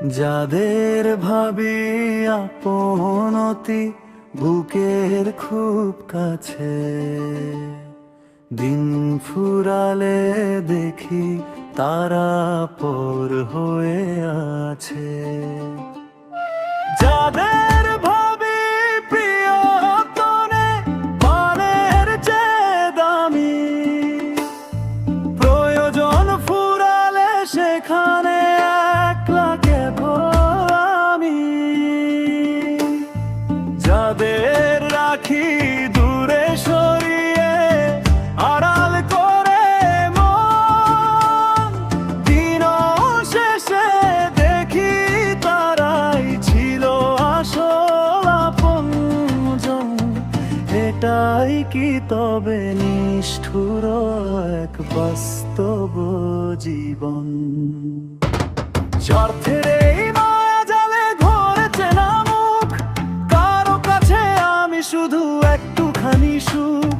যাদের ভাবি আপনতি বুকের খুব কাছে, দিন ফুরালে দেখি তারা পর হয়ে আছে। যাদের ভাবি প্রিয়তনে প্রাণের চেয়ে দামি, প্রয়োজন ফুরালে সেখানে একলা কেবল আমি। যাদের রাখি দূরে সরিয়ে আড়াল করে মন, দিন শেষে দেখি তারাই ছিল আসল আপনজন। এটাই কি তবে নিষ্ঠুর এক বাস্তব জীবন? স্বার্থের এই মায়া জালে ধরেছে না মুখ, কারো কাছে আমি শুধু একটুখানি সুখ।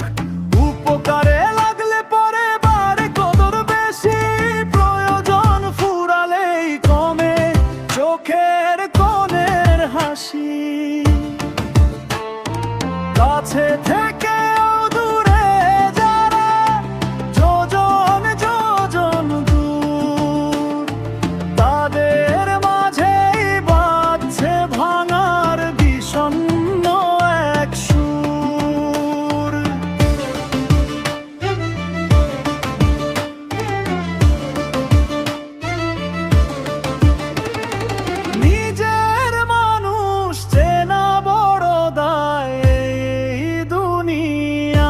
উপকারে লাগলে পরে বাড়ে কদর বেশি, প্রয়োজন ফুরালেই কমে চোখের কোণের হাসি। কাছে থেকেও দূরে যারা যোজন যোজন দূর, তাদের মাঝেই বাজছে ভাঙার বিষণ্ণ এক সুর। নিজের মানুষ চেনা বড় দায় এই দুনিয়ায়।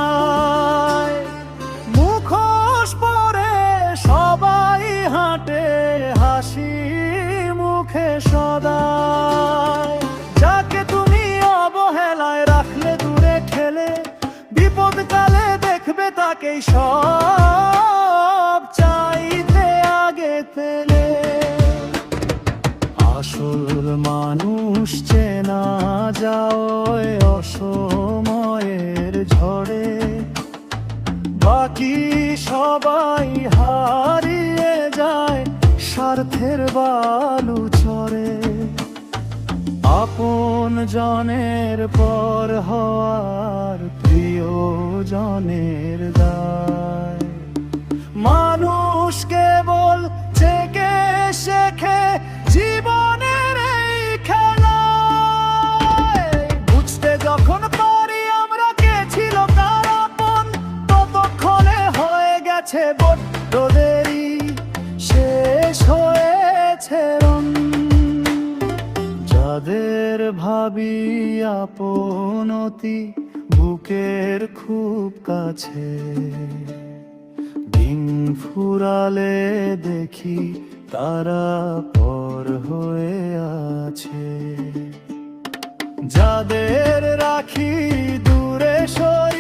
মুখোশ পরে সবাই হাঁটে হাসি মুখে সদায়। যাকে তুমি অবহেলায় রাখলে দূরে ঠেলে, বিপদকালে দেখবে তাকেই সব চাইতে আগে পেলে। আসল মানুষ চেনা যায় অসময়ের ঝড়ে, বাকি সবাই হারিয়ে যায় স্বার্থের বালু চরে। আপন জনের পর হওয়ার প্রিয়জনের দায়। মানুষ কেবল থেকে শেখে জীবনের এই খেলায়। বুঝতে যখন পারি আমরা কে ছিল কার আপন, ততক্ষণে হয়ে গেছে বড্ড দেরি, শেষ হয়েছে রং। যাদের ভাবি আপনতি বুকের খুব কাছে, দিন ফুরালে দেখি তারা পর হয়ে আছে। যাদের রাখি দূরে সরিয়ে